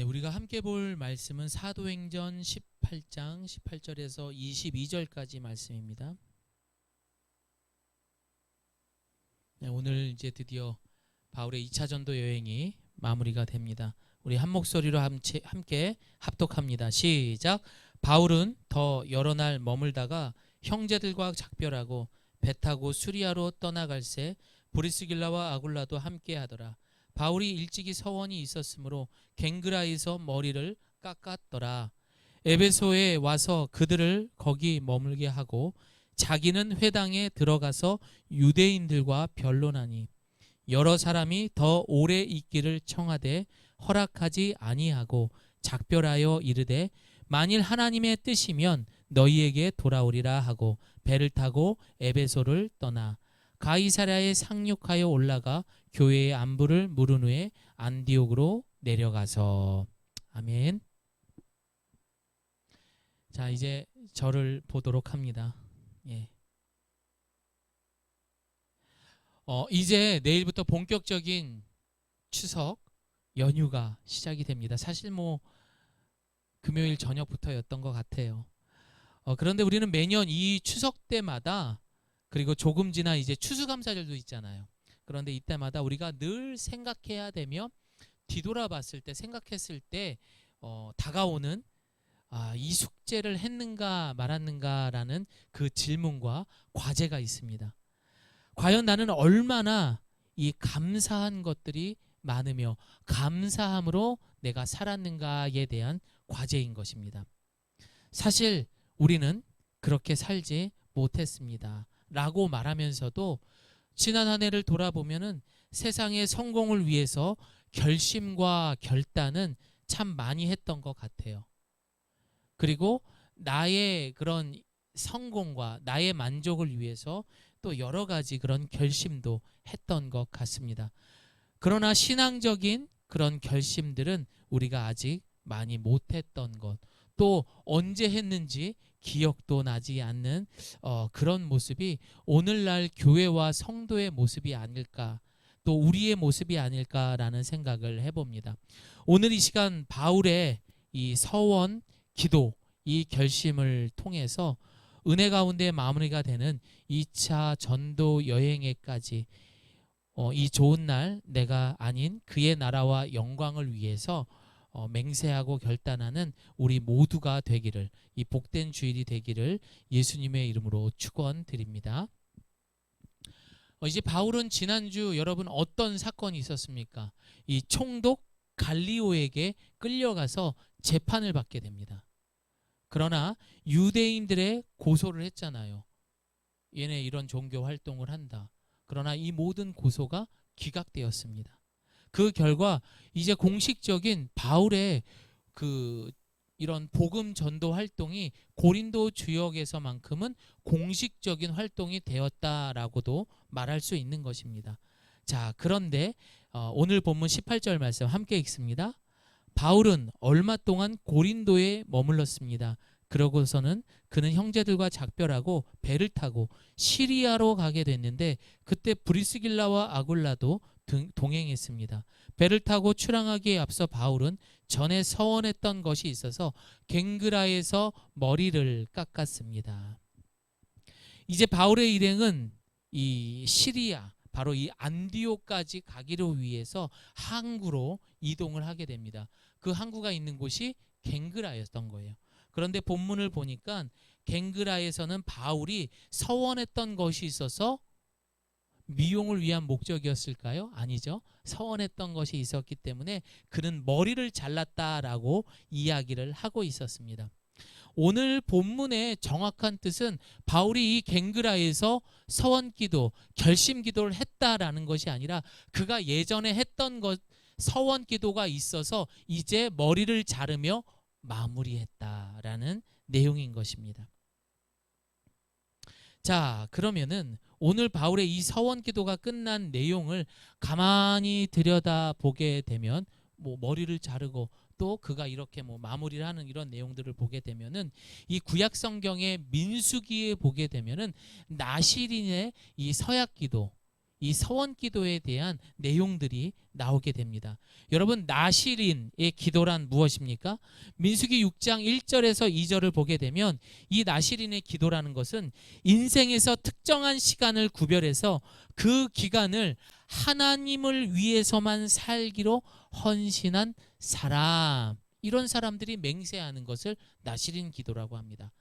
네, 우리가 함께 볼 말씀은 사도행전 18장 18절에서 22절까지 말씀입니다. 네, 오늘 이제 드디어 바울의 2차 전도 여행이 마무리가 됩니다. 우리 한 목소리로 함께 합독합니다. 시작. 바울은 더 여러 날 머물다가 형제들과 작별하고 배 타고 수리아로 떠나갈새 브리스길라와 아굴라도 함께 하더라. 바울이 일찍이 서원이 있었으므로 갱그라에서 머리를 깎았더라. 에베소에 와서 그들을 거기 머물게 하고 자기는 회당에 들어가서 유대인들과 변론하니 여러 사람이 더 오래 있기를 청하되 허락하지 아니하고 작별하여 이르되 만일 하나님의 뜻이면 너희에게 돌아오리라 하고 배를 타고 에베소를 떠나 가이사랴에 상륙하여 올라가 교회의 안부를 물은 후에 안디옥으로 내려가서. 아멘. 자, 이제 절을 보도록 합니다. 예. 이제 내일부터 본격적인 추석 연휴가 시작이 됩니다. 사실 금요일 저녁부터였던 것 같아요. 그런데 우리는 매년 이 추석 때마다, 그리고 조금 지나 이제 추수감사절도 있잖아요. 그런데 이때마다 우리가 늘 생각해야 되며 뒤돌아봤을 때, 생각했을 때 다가오는 이 숙제를 했는가 말았는가라는 그 질문과 과제가 있습니다. 과연 나는 얼마나 이 감사한 것들이 많으며 감사함으로 내가 살았는가에 대한 과제인 것입니다. 사실 우리는 그렇게 살지 못했습니다 라고 말하면서도 지난 한 해를 돌아보면은 세상의 성공을 위해서 결심과 결단은 참 많이 했던 것 같아요. 그리고 나의 그런 성공과 나의 만족을 위해서 또 여러 가지 그런 결심도 했던 것 같습니다. 그러나 신앙적인 그런 결심들은 우리가 아직 많이 못했던 것, 또 언제 했는지 기억도 나지 않는 그런 모습이 오늘날 교회와 성도의 모습이 아닐까, 또 우리의 모습이 아닐까라는 생각을 해봅니다. 오늘 이 시간 바울의 이 서원, 기도, 이 결심을 통해서 은혜 가운데 마무리가 되는 2차 전도 여행에까지 이 좋은 날 내가 아닌 그의 나라와 영광을 위해서 맹세하고 결단하는 우리 모두가 되기를, 이 복된 주일이 되기를 예수님의 이름으로 축원드립니다. 이제 바울은 지난주 여러분 어떤 사건이 있었습니까? 이 총독 갈리오에게 끌려가서 재판을 받게 됩니다. 그러나 유대인들의 고소를 했잖아요. 얘네 이런 종교 활동을 한다. 그러나 이 모든 고소가 기각되었습니다. 그 결과 이제 공식적인 바울의 이런 복음 전도 활동이 고린도 주역에서만큼은 공식적인 활동이 되었다라고도 말할 수 있는 것입니다. 자, 그런데 오늘 본문 18절 말씀 함께 읽습니다. 바울은 얼마 동안 고린도에 머물렀습니다. 그러고서는 그는 형제들과 작별하고 배를 타고 시리아로 가게 됐는데 그때 브리스길라와 아굴라도 동행했습니다. 배를 타고 출항하기에 앞서 바울은 전에 서원했던 것이 있어서 갱그라에서 머리를 깎았습니다. 이제 바울의 일행은 이 시리아, 바로 이 안디옥까지 가기로 위해서 항구로 이동을 하게 됩니다. 그 항구가 있는 곳이 갱그라였던 거예요. 그런데 본문을 보니까 갱그라에서는 바울이 서원했던 것이 있어서 미용을 위한 목적이었을까요? 아니죠. 서원했던 것이 있었기 때문에 그는 머리를 잘랐다라고 이야기를 하고 있었습니다. 오늘 본문의 정확한 뜻은 바울이 이 갱그라에서 서원기도, 결심기도를 했다라는 것이 아니라 그가 예전에 했던 서원기도가 있어서 이제 머리를 자르며 마무리했다라는 내용인 것입니다. 자, 그러면은 오늘 바울의 이 서원기도가 끝난 내용을 가만히 들여다보게 되면 머리를 자르고 또 그가 이렇게 마무리를 하는 이런 내용들을 보게 되면은 이 구약 성경의 민수기에 보게 되면은 나실인의 이 서약기도, 이 서원 기도에 대한 내용들이 나오게 됩니다. 여러분, 나실인의 기도란 무엇입니까? 민수기 6장 1절에서 2절을 보게 되면 이 나실인의 기도라는 것은 인생에서 특정한 시간을 구별해서 그 기간을 하나님을 위해서만 살기로 헌신한 사람, 이런 사람들이 맹세하는 것을 나실인 기도라고 합니다.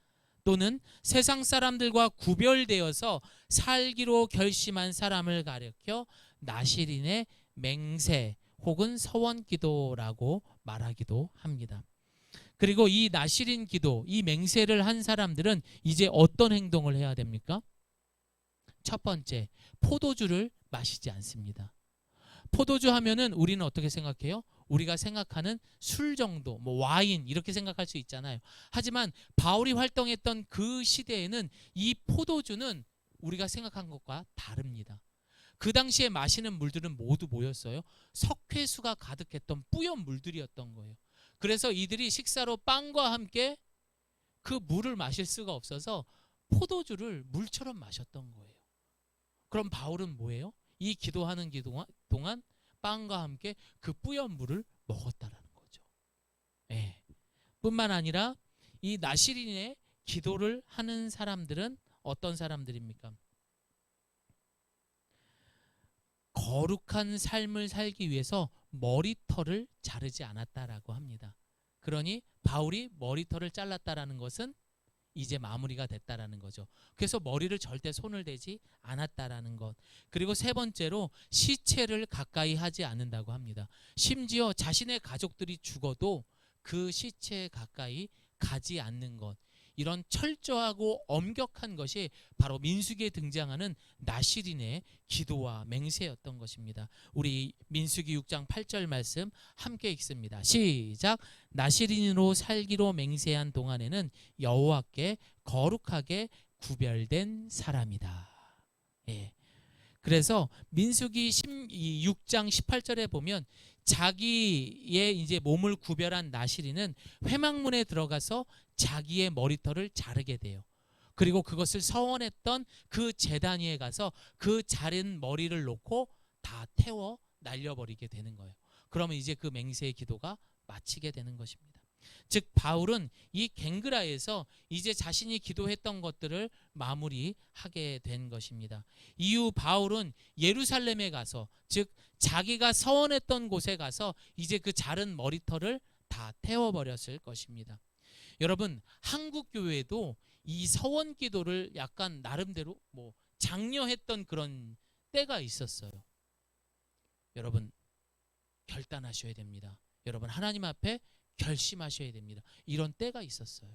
또는 세상 사람들과 구별되어서 살기로 결심한 사람을 가리켜 나실인의 맹세 혹은 서원 기도라고 말하기도 합니다. 그리고 이 나실인 기도, 이 맹세를 한 사람들은 이제 어떤 행동을 해야 됩니까? 첫 번째, 포도주를 마시지 않습니다. 포도주 하면은 우리는 어떻게 생각해요? 우리가 생각하는 술 정도, 뭐 와인 이렇게 생각할 수 있잖아요. 하지만 바울이 활동했던 그 시대에는 이 포도주는 우리가 생각한 것과 다릅니다. 그 당시에 마시는 물들은 모두 뭐였어요? 석회수가 가득했던 뿌연 물들이었던 거예요. 그래서 이들이 식사로 빵과 함께 그 물을 마실 수가 없어서 포도주를 물처럼 마셨던 거예요. 그럼 바울은 뭐예요? 이 기도하는 동안 빵과 함께 그 뿌연 물을 먹었다라는 거죠. 예. 뿐만 아니라 이 나실인의 기도를 하는 사람들은 어떤 사람들입니까? 거룩한 삶을 살기 위해서 머리털을 자르지 않았다라고 합니다. 그러니 바울이 머리털을 잘랐다라는 것은 이제 마무리가 됐다라는 거죠. 그래서 머리를 절대 손을 대지 않았다라는 것. 그리고 세 번째로 시체를 가까이 하지 않는다고 합니다. 심지어 자신의 가족들이 죽어도 그 시체에 가까이 가지 않는 것. 이런 철저하고 엄격한 것이 바로 민수기에 등장하는 나실인의 기도와 맹세였던 것입니다. 우리 민수기 6장 8절 말씀 함께 읽습니다. 시작. 나실인으로 살기로 맹세한 동안에는 여호와께 거룩하게 구별된 사람이다. 예. 그래서 민수기 6장 18절에 보면 자기의 이제 몸을 구별한 나실인은 회막문에 들어가서 자기의 머리털을 자르게 돼요. 그리고 그것을 서원했던 그 제단 위에 가서 그 자른 머리를 놓고 다 태워 날려버리게 되는 거예요. 그러면 이제 그 맹세의 기도가 마치게 되는 것입니다. 즉 바울은 이 갱그라에서 이제 자신이 기도했던 것들을 마무리하게 된 것입니다. 이후 바울은 예루살렘에 가서, 즉 자기가 서원했던 곳에 가서 이제 그 자른 머리털을 다 태워버렸을 것입니다. 여러분, 한국 교회도 이 서원 기도를 약간 나름대로 뭐 장려했던 그런 때가 있었어요. 여러분, 결단하셔야 됩니다. 여러분, 하나님 앞에 결심하셔야 됩니다. 이런 때가 있었어요.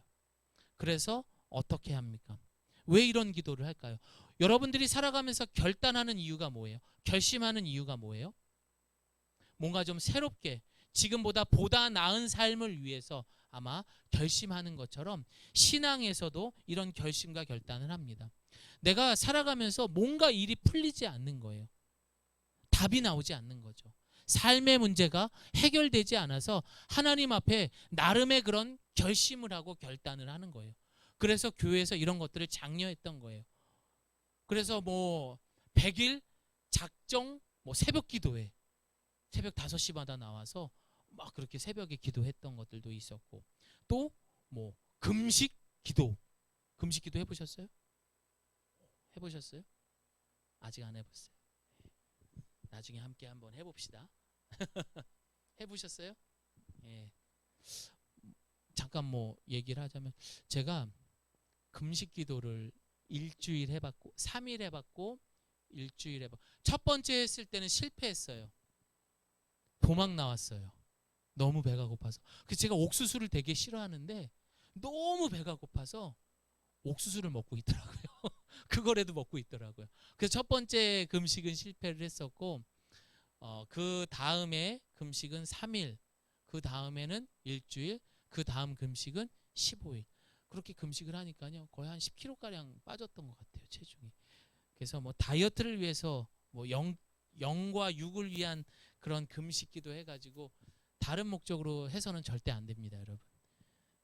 그래서 어떻게 합니까? 왜 이런 기도를 할까요? 여러분들이 살아가면서 결단하는 이유가 뭐예요? 결심하는 이유가 뭐예요? 뭔가 좀 새롭게 지금보다 보다 나은 삶을 위해서 아마 결심하는 것처럼 신앙에서도 이런 결심과 결단을 합니다. 내가 살아가면서 뭔가 일이 풀리지 않는 거예요. 답이 나오지 않는 거죠. 삶의 문제가 해결되지 않아서 하나님 앞에 나름의 그런 결심을 하고 결단을 하는 거예요. 그래서 교회에서 이런 것들을 장려했던 거예요. 그래서 뭐 100일 작정 뭐 새벽 기도회, 새벽 5시마다 나와서 막 그렇게 새벽에 기도했던 것들도 있었고, 또 뭐 금식 기도 해보셨어요? 해보셨어요? 아직 안 해봤어요. 나중에 함께 한번 해봅시다. 해보셨어요? 예. 잠깐 뭐 얘기를 하자면 제가 금식 기도를 일주일 해봤고 3일 해봤고 일주일 해봤고, 첫 번째 했을 때는 실패했어요. 도망 나왔어요. 너무 배가 고파서. 그래서 제가 옥수수를 되게 싫어하는데 너무 배가 고파서 옥수수를 먹고 있더라고요. 그거라도 먹고 있더라고요. 그래서 첫 번째 금식은 실패를 했었고, 그 다음에 금식은 3일, 그 다음에는 일주일, 그 다음 금식은 15일. 그렇게 금식을 하니까요 거의 한 10kg가량 빠졌던 것 같아요, 체중이. 그래서 뭐 다이어트를 위해서 뭐 영과 육을 위한 그런 금식기도 해가지고 다른 목적으로 해서는 절대 안 됩니다, 여러분.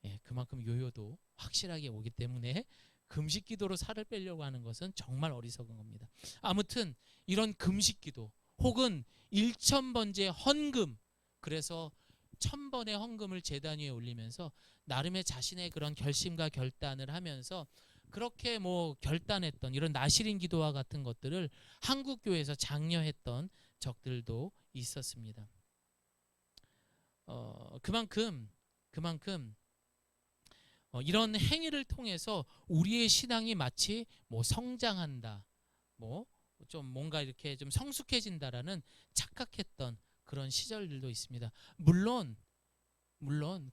예, 그만큼 요요도 확실하게 오기 때문에 금식 기도로 살을 빼려고 하는 것은 정말 어리석은 겁니다. 아무튼 이런 금식 기도 혹은 1,000번째 헌금, 그래서 1,000번의 헌금을 제단 위에 올리면서 나름의 자신의 그런 결심과 결단을 하면서 그렇게 뭐 결단했던 이런 나시린 기도와 같은 것들을 한국 교회에서 장려했던 적들도 있었습니다. 그만큼 이런 행위를 통해서 우리의 신앙이 마치 뭐 성장한다, 뭐 좀 뭔가 이렇게 좀 성숙해진다라는 착각했던 그런 시절들도 있습니다. 물론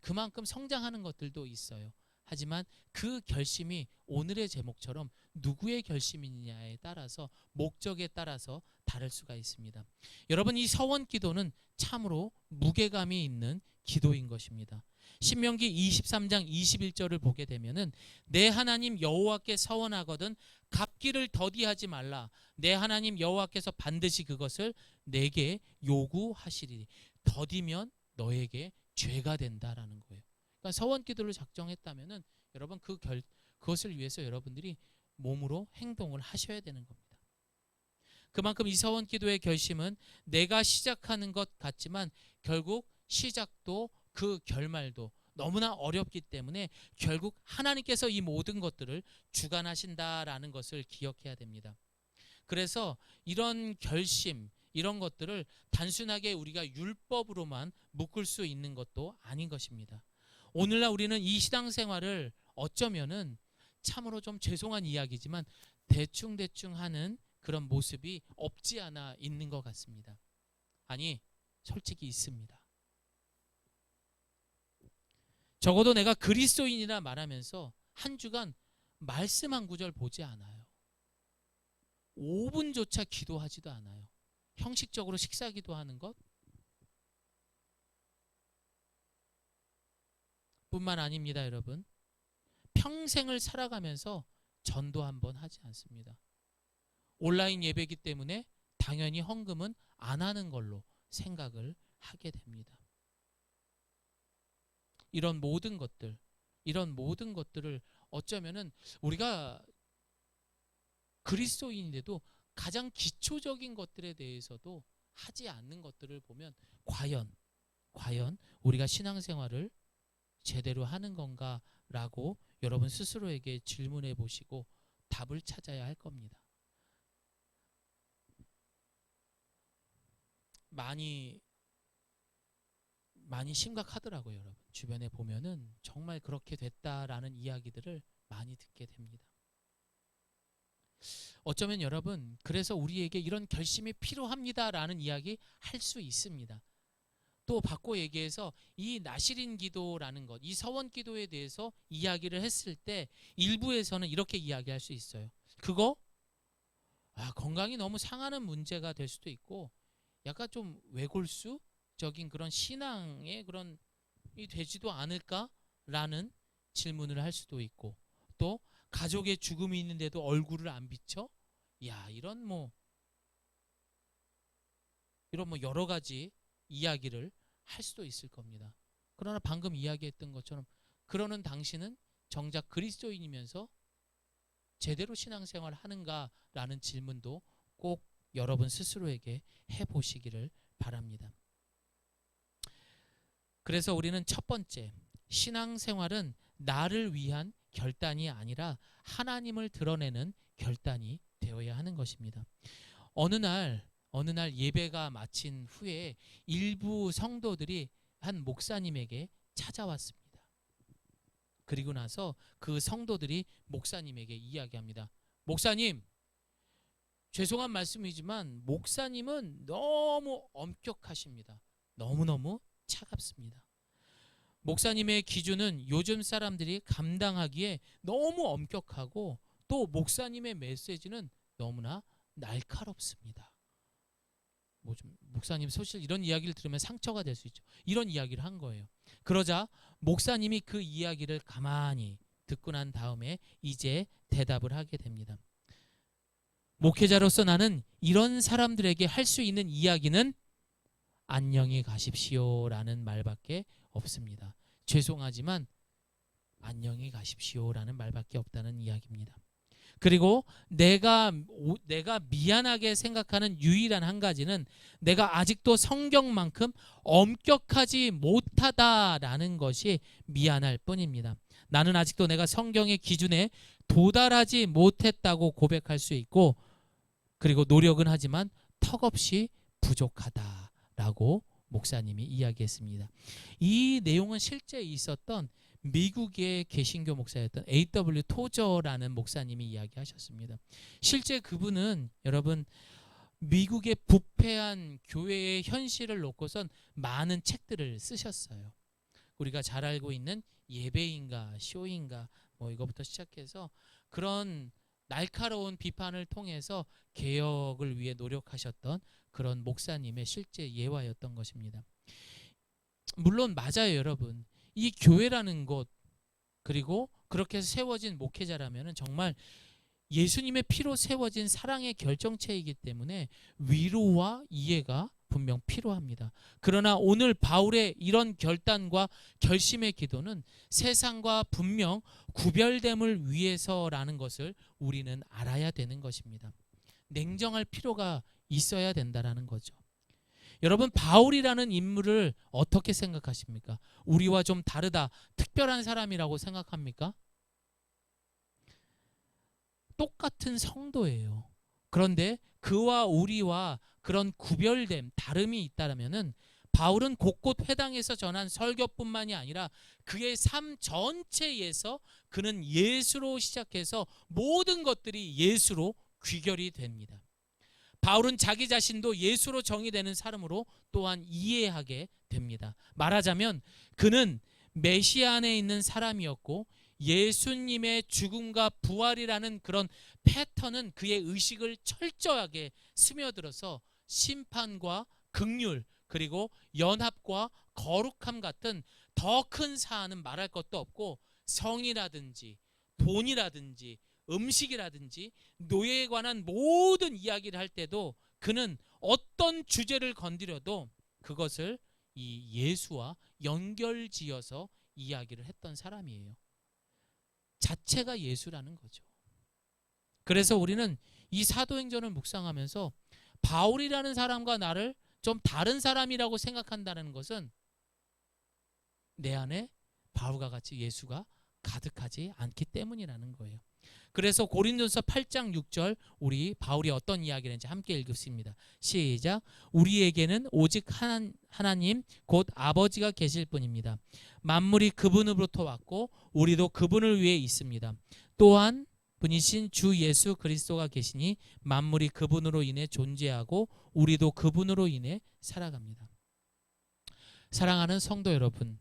그만큼 성장하는 것들도 있어요. 하지만 그 결심이 오늘의 제목처럼 누구의 결심이냐에 따라서, 목적에 따라서 다를 수가 있습니다. 여러분, 이 서원 기도는 참으로 무게감이 있는 기도인 것입니다. 신명기 23장 21절을 보게 되면은 내 하나님 여호와께 서원하거든 갚기를 더디하지 말라. 내 하나님 여호와께서 반드시 그것을 내게 요구하시리니. 더디면 너에게 죄가 된다라는 거예요. 그러니까 서원 기도를 작정했다면은 여러분 그것을 위해서 여러분들이 몸으로 행동을 하셔야 되는 겁니다. 그만큼 이 서원 기도의 결심은 내가 시작하는 것 같지만 결국 시작도 그 결말도 너무나 어렵기 때문에 결국 하나님께서 이 모든 것들을 주관하신다라는 것을 기억해야 됩니다. 그래서 이런 결심, 이런 것들을 단순하게 우리가 율법으로만 묶을 수 있는 것도 아닌 것입니다. 오늘날 우리는 이 신앙생활을 어쩌면은 참으로 좀 죄송한 이야기지만 대충 하는 그런 모습이 없지 않아 있는 것 같습니다. 아니, 솔직히 있습니다. 적어도 내가 그리스도인이라 말하면서 한 주간 말씀 한 구절 보지 않아요. 5분조차 기도하지도 않아요. 형식적으로 식사 기도하는 것 뿐만 아닙니다. 여러분, 평생을 살아가면서 전도 한번 하지 않습니다. 온라인 예배이기 때문에 당연히 헌금은 안 하는 걸로 생각을 하게 됩니다. 이런 모든 것들을 어쩌면은 우리가 그리스도인인데도 가장 기초적인 것들에 대해서도 하지 않는 것들을 보면 과연 우리가 신앙생활을 제대로 하는 건가라고 여러분 스스로에게 질문해 보시고 답을 찾아야 할 겁니다. 많이 심각하더라고요, 여러분. 주변에 보면은 정말 그렇게 됐다라는 이야기들을 많이 듣게 됩니다. 어쩌면 여러분, 그래서 우리에게 이런 결심이 필요합니다라는 이야기 할 수 있습니다. 또 바꿔 얘기해서 이 나시린 기도라는 것, 이 서원 기도에 대해서 이야기를 했을 때 일부에서는 이렇게 이야기할 수 있어요. 그거 건강이 너무 상하는 문제가 될 수도 있고 약간 좀 외골수적인 그런 신앙의 그런 이 되지도 않을까라는 질문을 할 수도 있고, 또 가족의 죽음이 있는데도 얼굴을 안 비춰? 이런 뭐 여러 가지 이야기를 할 수도 있을 겁니다. 그러나 방금 이야기했던 것처럼 그러는 당신은 정작 그리스도인이면서 제대로 신앙생활 하는가라는 질문도 꼭 여러분 스스로에게 해보시기를 바랍니다. 그래서 우리는 첫 번째, 신앙생활은 나를 위한 결단이 아니라 하나님을 드러내는 결단이 되어야 하는 것입니다. 어느 날 예배가 마친 후에 일부 성도들이 한 목사님에게 찾아왔습니다. 그리고 나서 그 성도들이 목사님에게 이야기합니다. 목사님, 죄송한 말씀이지만 목사님은 너무 엄격하십니다. 너무너무 차갑습니다. 목사님의 기준은 요즘 사람들이 감당하기에 너무 엄격하고 또 목사님의 메시지는 너무나 날카롭습니다. 목사님 사실 이런 이야기를 들으면 상처가 될 수 있죠. 이런 이야기를 한 거예요. 그러자 목사님이 그 이야기를 가만히 듣고 난 다음에 이제 대답을 하게 됩니다. 목회자로서 나는 이런 사람들에게 할 수 있는 이야기는 안녕히 가십시오라는 말밖에 없습니다. 죄송하지만 안녕히 가십시오라는 말밖에 없다는 이야기입니다. 그리고 내가 미안하게 생각하는 유일한 한 가지는 내가 아직도 성경만큼 엄격하지 못하다라는 것이 미안할 뿐입니다. 나는 아직도 내가 성경의 기준에 도달하지 못했다고 고백할 수 있고, 그리고 노력은 하지만 턱없이 부족하다라고 목사님이 이야기했습니다. 이 내용은 실제 있었던 미국의 개신교 목사였던 A.W. 토저라는 목사님이 이야기하셨습니다. 실제 그분은 여러분 미국의 부패한 교회의 현실을 놓고선 많은 책들을 쓰셨어요. 우리가 잘 알고 있는 예배인가 쇼인가 뭐 이거부터 시작해서 그런 날카로운 비판을 통해서 개혁을 위해 노력하셨던 그런 목사님의 실제 예화였던 것입니다. 물론 맞아요, 여러분. 이 교회라는 곳, 그리고 그렇게 세워진 목회자라면 정말 예수님의 피로 세워진 사랑의 결정체이기 때문에 위로와 이해가 분명 필요합니다. 그러나 오늘 바울의 이런 결단과 결심의 기도는 세상과 분명 구별됨을 위해서라는 것을 우리는 알아야 되는 것입니다. 냉정할 필요가 있어야 된다라는 거죠. 여러분, 바울이라는 인물을 어떻게 생각하십니까? 우리와 좀 다르다, 특별한 사람이라고 생각합니까? 똑같은 성도예요. 그런데 그와 우리와 그런 구별됨, 다름이 있다면은 바울은 곳곳 회당에서 전한 설교뿐만이 아니라 그의 삶 전체에서 그는 예수로 시작해서 모든 것들이 예수로 귀결이 됩니다. 바울은 자기 자신도 예수로 정의되는 사람으로 또한 이해하게 됩니다. 말하자면 그는 메시아 안에 있는 사람이었고 예수님의 죽음과 부활이라는 그런 패턴은 그의 의식을 철저하게 스며들어서 심판과 긍휼 그리고 연합과 거룩함 같은 더 큰 사안은 말할 것도 없고 성이라든지 돈이라든지 음식이라든지 노예에 관한 모든 이야기를 할 때도 그는 어떤 주제를 건드려도 그것을 이 예수와 연결지어서 이야기를 했던 사람이에요. 자체가 예수라는 거죠. 그래서 우리는 이 사도행전을 묵상하면서 바울이라는 사람과 나를 좀 다른 사람이라고 생각한다는 것은 내 안에 바울과 같이 예수가 가득하지 않기 때문이라는 거예요. 그래서 고린도서 8장 6절 우리 바울이 어떤 이야기를 했는지 함께 읽습니다. 시작. 우리에게는 오직 하나님 곧 아버지가 계실 뿐입니다. 만물이 그분으로부터 왔고 우리도 그분을 위해 있습니다. 또한 분이신 주 예수 그리스도가 계시니 만물이 그분으로 인해 존재하고 우리도 그분으로 인해 살아갑니다. 사랑하는 성도 여러분,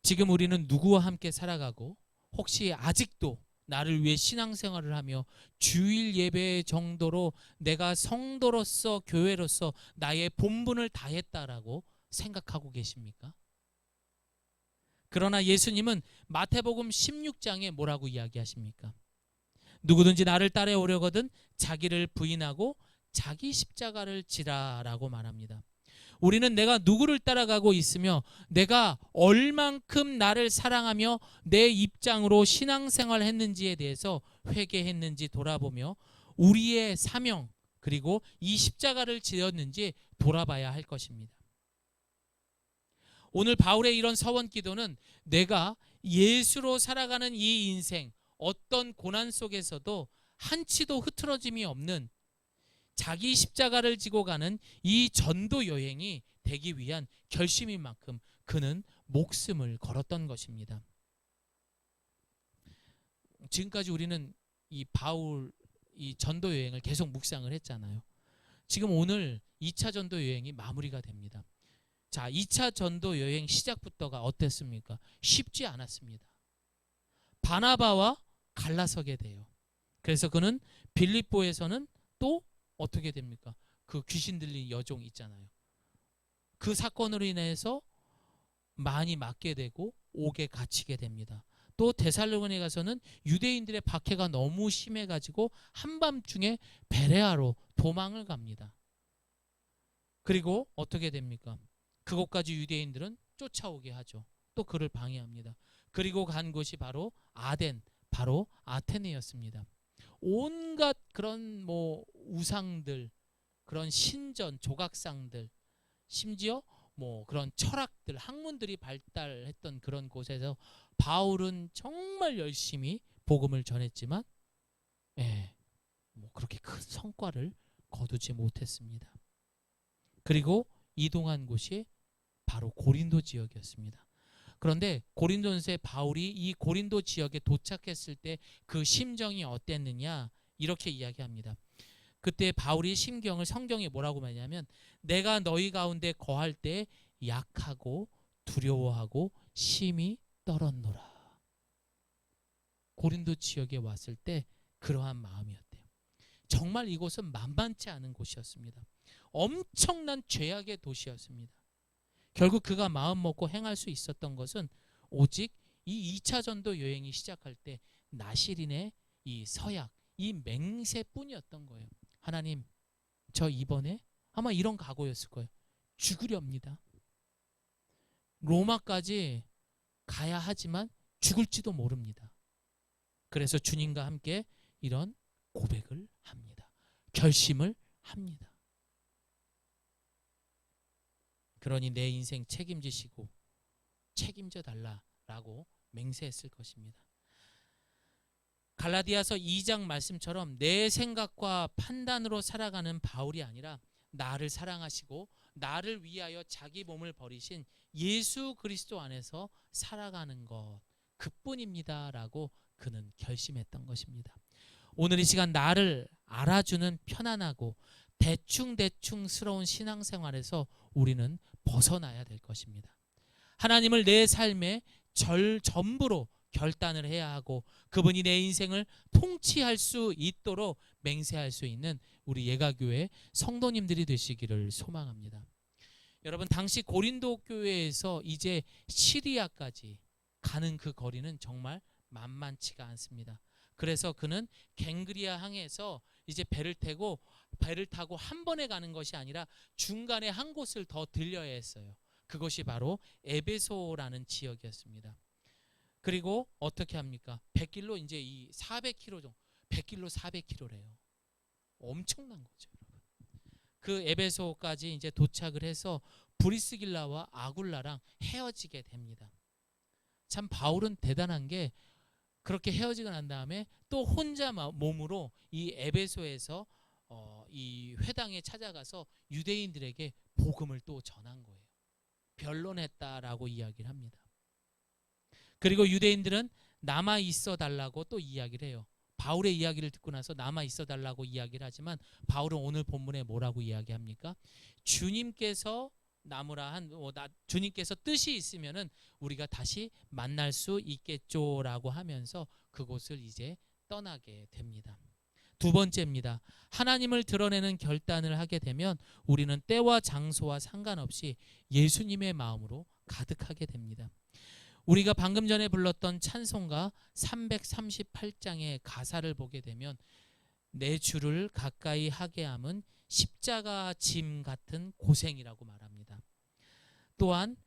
지금 우리는 누구와 함께 살아가고 혹시 아직도 나를 위해 신앙생활을 하며 주일 예배 정도로 내가 성도로서 교회로서 나의 본분을 다했다라고 생각하고 계십니까? 그러나 예수님은 마태복음 16장에 뭐라고 이야기하십니까? 누구든지 나를 따라오려거든 자기를 부인하고 자기 십자가를 지라라고 말합니다. 우리는 내가 누구를 따라가고 있으며 내가 얼만큼 나를 사랑하며 내 입장으로 신앙생활을 했는지에 대해서 회개했는지 돌아보며 우리의 사명 그리고 이 십자가를 지었는지 돌아봐야 할 것입니다. 오늘 바울의 이런 서원 기도는 내가 예수로 살아가는 이 인생 어떤 고난 속에서도 한치도 흐트러짐이 없는 자기 십자가를 지고 가는 이 전도 여행이 되기 위한 결심인 만큼 그는 목숨을 걸었던 것입니다. 지금까지 우리는 이 바울 이 전도 여행을 계속 묵상을 했잖아요. 지금 오늘 2차 전도 여행이 마무리가 됩니다. 자, 2차 전도 여행 시작부터가 어땠습니까? 쉽지 않았습니다. 바나바와 갈라서게 돼요. 그래서 그는 빌립보에서는 또 어떻게 됩니까? 그 귀신 들린 여종 있잖아요. 그 사건으로 인해서 많이 맞게 되고 옥에 갇히게 됩니다. 또 데살로니가에 가서는 유대인들의 박해가 너무 심해가지고 한밤중에 베레아로 도망을 갑니다. 그리고 어떻게 됩니까? 그곳까지 유대인들은 쫓아오게 하죠. 또 그를 방해합니다. 그리고 간 곳이 바로 아덴, 바로 아테네였습니다. 온갖 그런 뭐 우상들, 그런 신전, 조각상들, 심지어 뭐 그런 철학들, 학문들이 발달했던 그런 곳에서 바울은 정말 열심히 복음을 전했지만 뭐 그렇게 큰 성과를 거두지 못했습니다. 그리고 이동한 곳이 바로 고린도 지역이었습니다. 그런데 고린도전서에 바울이 이 고린도 지역에 도착했을 때 그 심정이 어땠느냐 이렇게 이야기합니다. 그때 바울이 심경을 성경에 뭐라고 말하냐면 내가 너희 가운데 거할 때 약하고 두려워하고 심히 떨었노라. 고린도 지역에 왔을 때 그러한 마음이었대요. 정말 이곳은 만만치 않은 곳이었습니다. 엄청난 죄악의 도시였습니다. 결국 그가 마음 먹고 행할 수 있었던 것은 오직 이 2차 전도 여행이 시작할 때 나시린의 이 서약, 이 맹세뿐이었던 거예요. 하나님, 저 이번에 아마 이런 각오였을 거예요. 죽으렵니다. 로마까지 가야 하지만 죽을지도 모릅니다. 그래서 주님과 함께 이런 고백을 합니다. 결심을 합니다. 그러니 내 인생 책임지시고 책임져 달라라고 맹세했을 것입니다. 갈라디아서 2장 말씀처럼 내 생각과 판단으로 살아가는 바울이 아니라 나를 사랑하시고 나를 위하여 자기 몸을 버리신 예수 그리스도 안에서 살아가는 것 그뿐입니다라고 그는 결심했던 것입니다. 오늘 이 시간 나를 알아주는 편안하고 대충대충스러운 신앙생활에서 우리는 벗어나야 될 것입니다. 하나님을 내 삶의 전부로 결단을 해야 하고 그분이 내 인생을 통치할 수 있도록 맹세할 수 있는 우리 예가교회 성도님들이 되시기를 소망합니다. 여러분, 당시 고린도 교회에서 이제 시리아까지 가는 그 거리는 정말 만만치가 않습니다. 그래서 그는 갱그리아 항에서 이제 배를 타고 한 번에 가는 것이 아니라 중간에 한 곳을 더 들려야 했어요. 그것이 바로 에베소라는 지역이었습니다. 그리고 어떻게 합니까? 100길로 이제 이 400km 정도, 100길로 400km래요. 엄청난 거죠, 여러분. 그 에베소까지 이제 도착을 해서 브리스길라와 아굴라랑 헤어지게 됩니다. 참 바울은 대단한 게 그렇게 헤어지고 난 다음에 또 혼자 몸으로 이 에베소에서 이 회당에 찾아가서 유대인들에게 복음을 또 전한 거예요. 변론했다라고 이야기를 합니다. 그리고 유대인들은 남아 있어 달라고 또 이야기를 해요. 바울의 이야기를 듣고 나서 남아 있어 달라고 이야기를 하지만 바울은 오늘 본문에 뭐라고 이야기합니까? 주님께서 남으라 주님께서 뜻이 있으면은 우리가 다시 만날 수 있겠죠라고 하면서 그곳을 이제 떠나게 됩니다. 두 번째입니다. 하나님을 드러내는 결단을 하게 되면 우리는 때와 장소와 상관없이 예수님의 마음으로 가득하게 됩니다. 우리가 방금 전에 불렀던 찬송가 338장의 가사를 보게 되면 내 주를 가까이 하게 함은 십자가 짐 같은 고생이라고 말합니다. 또한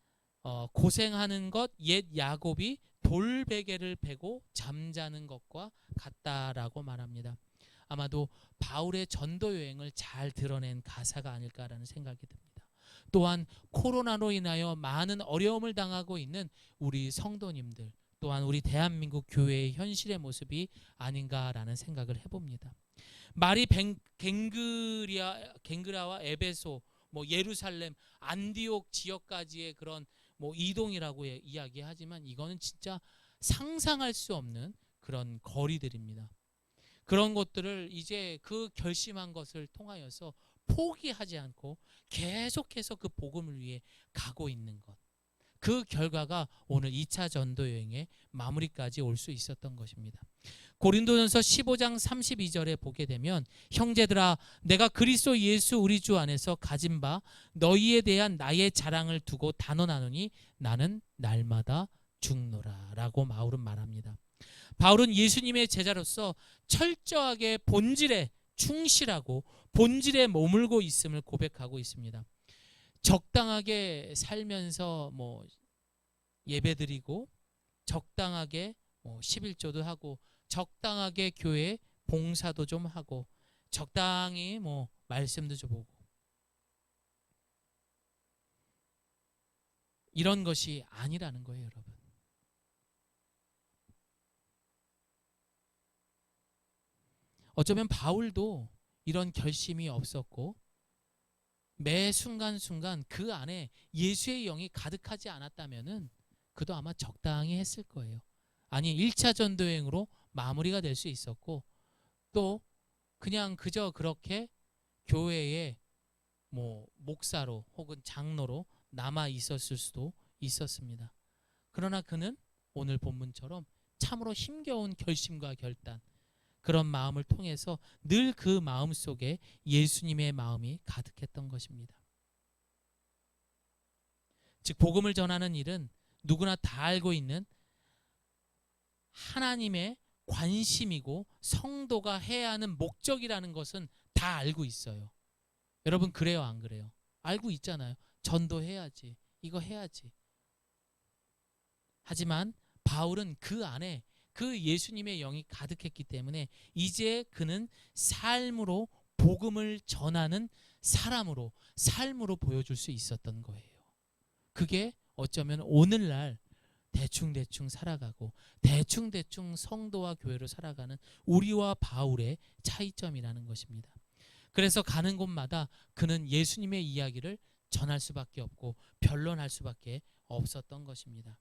고생하는 것 옛 야곱이 돌베개를 베고 잠자는 것과 같다라고 말합니다. 아마도 바울의 전도 여행을 잘 드러낸 가사가 아닐까라는 생각이 듭니다. 또한 코로나로 인하여 많은 어려움을 당하고 있는 우리 성도님들 또한 우리 대한민국 교회의 현실의 모습이 아닌가라는 생각을 해봅니다. 말이 갱그라와 에베소, 예루살렘, 안디옥 지역까지의 그런 이동이라고 이야기하지만 이거는 진짜 상상할 수 없는 그런 거리들입니다. 그런 것들을 이제 그 결심한 것을 통하여서 포기하지 않고 계속해서 그 복음을 위해 가고 있는 것. 그 결과가 오늘 2차 전도 여행의 마무리까지 올 수 있었던 것입니다. 고린도전서 15장 32절에 보게 되면 형제들아 내가 그리스도 예수 우리 주 안에서 가진 바 너희에 대한 나의 자랑을 두고 단언하노니 나는 날마다 죽노라 라고 바울은 말합니다. 바울은 예수님의 제자로서 철저하게 본질에 충실하고 본질에 머물고 있음을 고백하고 있습니다. 적당하게 살면서 예배드리고 적당하게 11조도 하고 적당하게 교회 봉사도 좀 하고 적당히 말씀도 좀 보고 이런 것이 아니라는 거예요, 여러분. 어쩌면 바울도 이런 결심이 없었고 매 순간순간 그 안에 예수의 영이 가득하지 않았다면은 그도 아마 적당히 했을 거예요. 아니 1차 전도여행으로 마무리가 될 수 있었고 또 그냥 그저 그렇게 교회에 목사로 혹은 장로로 남아 있었을 수도 있었습니다. 그러나 그는 오늘 본문처럼 참으로 힘겨운 결심과 결단, 그런 마음을 통해서 늘 그 마음 속에 예수님의 마음이 가득했던 것입니다. 즉 복음을 전하는 일은 누구나 다 알고 있는 하나님의 관심이고 성도가 해야 하는 목적이라는 것은 다 알고 있어요. 여러분 그래요, 안 그래요? 알고 있잖아요. 전도해야지, 이거 해야지. 하지만 바울은 그 안에 그 예수님의 영이 가득했기 때문에 이제 그는 삶으로 복음을 전하는 사람으로, 삶으로 보여줄 수 있었던 거예요. 그게 어쩌면 오늘날 대충대충 살아가고 대충대충 성도와 교회로 살아가는 우리와 바울의 차이점이라는 것입니다. 그래서 가는 곳마다 그는 예수님의 이야기를 전할 수밖에 없고 변론할 수밖에 없었던 것입니다.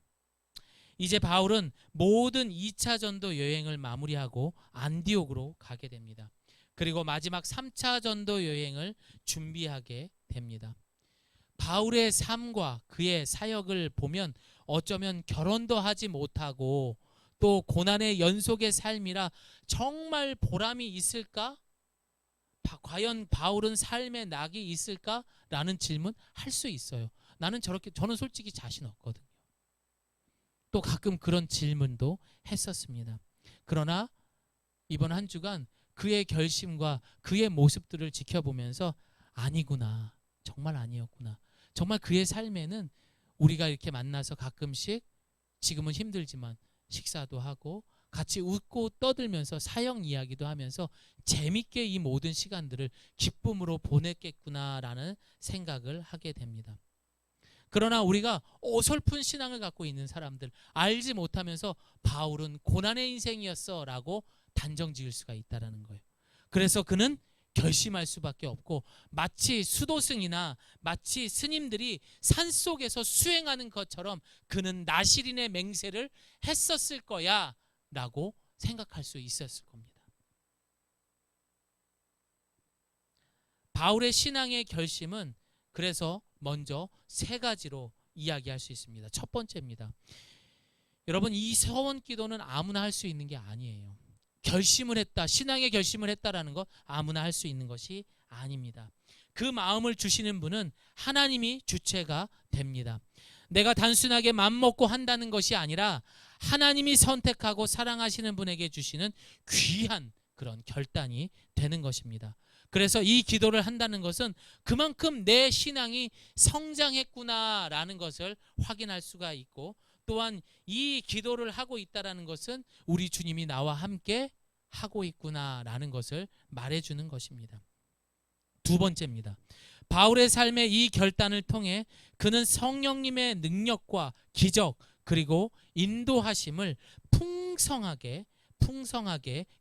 이제 바울은 모든 2차 전도 여행을 마무리하고 안디옥으로 가게 됩니다. 그리고 마지막 3차 전도 여행을 준비하게 됩니다. 바울의 삶과 그의 사역을 보면 어쩌면 결혼도 하지 못하고 또 고난의 연속의 삶이라 정말 보람이 있을까? 과연 바울은 삶에 낙이 있을까? 라는 질문 할 수 있어요. 저는 솔직히 자신 없거든요. 또 가끔 그런 질문도 했었습니다. 그러나 이번 한 주간 그의 결심과 그의 모습들을 지켜보면서 아니구나, 정말 아니었구나. 정말 그의 삶에는 우리가 이렇게 만나서 가끔씩 지금은 힘들지만 식사도 하고 같이 웃고 떠들면서 사역 이야기도 하면서 재밌게 이 모든 시간들을 기쁨으로 보냈겠구나라는 생각을 하게 됩니다. 그러나 우리가 어설픈 신앙을 갖고 있는 사람들, 알지 못하면서 바울은 고난의 인생이었어 라고 단정 지을 수가 있다는 거예요. 그래서 그는 결심할 수밖에 없고 마치 수도승이나 마치 스님들이 산속에서 수행하는 것처럼 그는 나시린의 맹세를 했었을 거야 라고 생각할 수 있었을 겁니다. 바울의 신앙의 결심은 그래서 먼저 3가지로 이야기할 수 있습니다. 첫 번째입니다. 여러분 이 서원 기도는 아무나 할 수 있는 게 아니에요. 결심을 했다, 신앙의 결심을 했다라는 것 아무나 할 수 있는 것이 아닙니다. 그 마음을 주시는 분은 하나님이 주체가 됩니다. 내가 단순하게 맘먹고 한다는 것이 아니라 하나님이 선택하고 사랑하시는 분에게 주시는 귀한 그런 결단이 되는 것입니다. 그래서 이 기도를 한다는 것은 그만큼 내 신앙이 성장했구나라는 것을 확인할 수가 있고 또한 이 기도를 하고 있다는 것은 우리 주님이 나와 함께 하고 있구나라는 것을 말해주는 것입니다. 2번째입니다. 바울의 삶의 이 결단을 통해 그는 성령님의 능력과 기적 그리고 인도하심을 풍성하게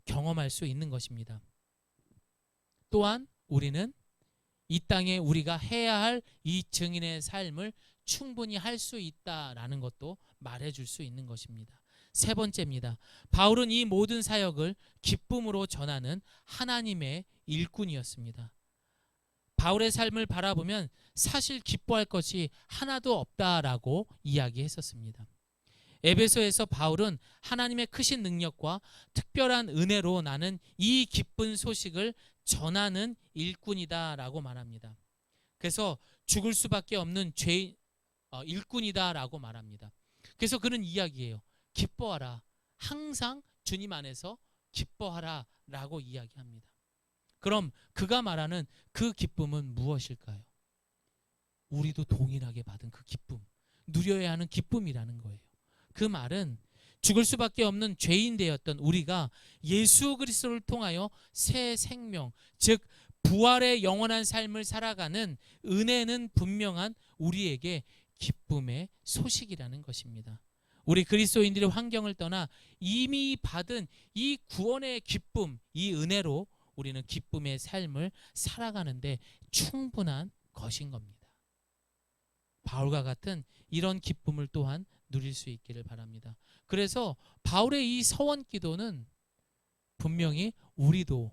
경험할 수 있는 것입니다. 또한 우리는 이 땅에 우리가 해야 할 이 증인의 삶을 충분히 할 수 있다라는 것도 말해줄 수 있는 것입니다. 3번째입니다. 바울은 이 모든 사역을 기쁨으로 전하는 하나님의 일꾼이었습니다. 바울의 삶을 바라보면 사실 기뻐할 것이 하나도 없다라고 이야기했었습니다. 에베소에서 바울은 하나님의 크신 능력과 특별한 은혜로 나는 이 기쁜 소식을 전하는 일꾼이다라고 말합니다. 그래서 죽을 수밖에 없는 죄인 일꾼이다라고 말합니다. 그래서 그는 이야기해요. 기뻐하라. 항상 주님 안에서 기뻐하라라고 이야기합니다. 그럼 그가 말하는 그 기쁨은 무엇일까요? 우리도 동일하게 받은 그 기쁨. 누려야 하는 기쁨이라는 거예요. 그 말은 죽을 수밖에 없는 죄인 되었던 우리가 예수 그리스도를 통하여 새 생명, 즉 부활의 영원한 삶을 살아가는 은혜는 분명한 우리에게 기쁨의 소식이라는 것입니다. 우리 그리스도인들의 환경을 떠나 이미 받은 이 구원의 기쁨, 이 은혜로 우리는 기쁨의 삶을 살아가는데 충분한 것인 겁니다. 바울과 같은 이런 기쁨을 또한 누릴 수 있기를 바랍니다. 그래서 바울의 이 서원 기도는 분명히 우리도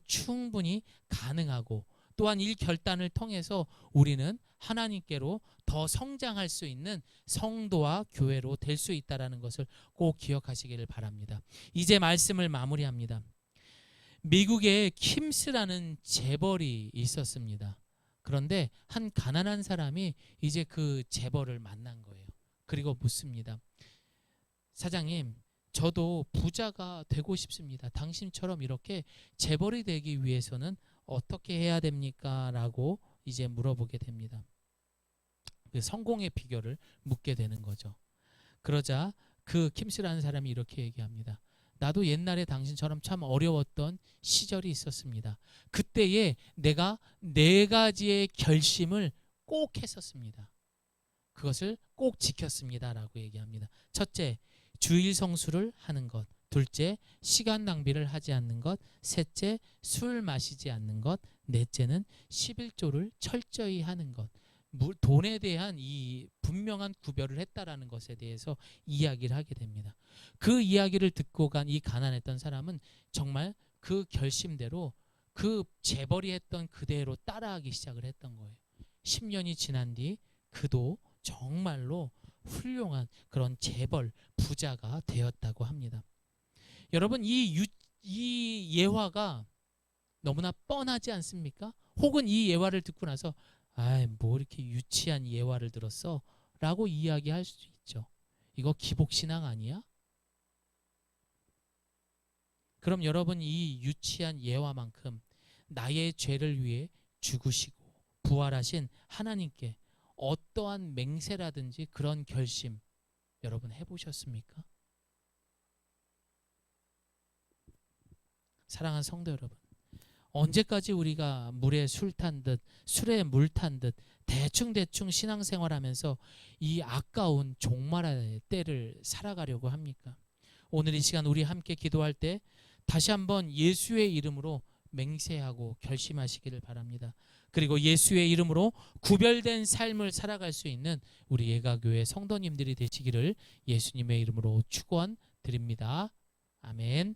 충분히 가능하고, 또한 이 결단을 통해서 우리는 하나님께로 더 성장할 수 있는 성도와 교회로 될 수 있다는 것을 꼭 기억하시기를 바랍니다. 이제 말씀을 마무리합니다. 미국에 킴스라는 재벌이 있었습니다. 그런데 한 가난한 사람이 이제 그 재벌을 만난 거예요. 그리고 묻습니다. 사장님, 저도 부자가 되고 싶습니다. 당신처럼 이렇게 재벌이 되기 위해서는 어떻게 해야 됩니까? 라고 이제 물어보게 됩니다. 그 성공의 비결을 묻게 되는 거죠. 그러자 그 킴스라는 사람이 이렇게 얘기합니다. 나도 옛날에 당신처럼 참 어려웠던 시절이 있었습니다. 그때에 내가 4가지의 결심을 꼭 했었습니다. 그것을 꼭 지켰습니다. 라고 얘기합니다. 첫째, 주일 성수를 하는 것. 둘째, 시간 낭비를 하지 않는 것. 셋째, 술 마시지 않는 것. 넷째는 11조를 철저히 하는 것. 돈에 대한 이 분명한 구별을 했다라는 것에 대해서 이야기를 하게 됩니다. 그 이야기를 듣고 간 이 가난했던 사람은 정말 그 결심대로 그 재벌이 했던 그대로 따라하기 시작을 했던 거예요. 10년이 지난 뒤 그도 정말로 훌륭한 그런 재벌 부자가 되었다고 합니다. 여러분, 이 예화가 너무나 뻔하지 않습니까? 혹은 이 예화를 듣고 나서 뭐 이렇게 유치한 예화를 들었어? 라고 이야기할 수 있죠. 이거 기복신앙 아니야? 그럼 여러분, 이 유치한 예화만큼 나의 죄를 위해 죽으시고 부활하신 하나님께 어떠한 맹세라든지 그런 결심 여러분 해보셨습니까? 사랑하는 성도 여러분, 언제까지 우리가 물에 술 탄 듯 술에 물 탄 듯 대충 신앙생활하면서 이 아까운 종말의 때를 살아가려고 합니까? 오늘 이 시간 우리 함께 기도할 때 다시 한번 예수의 이름으로 맹세하고 결심하시기를 바랍니다. 그리고 예수의 이름으로 구별된 삶을 살아갈 수 있는 우리 예가교회 성도님들이 되시기를 예수님의 이름으로 축원드립니다. 아멘.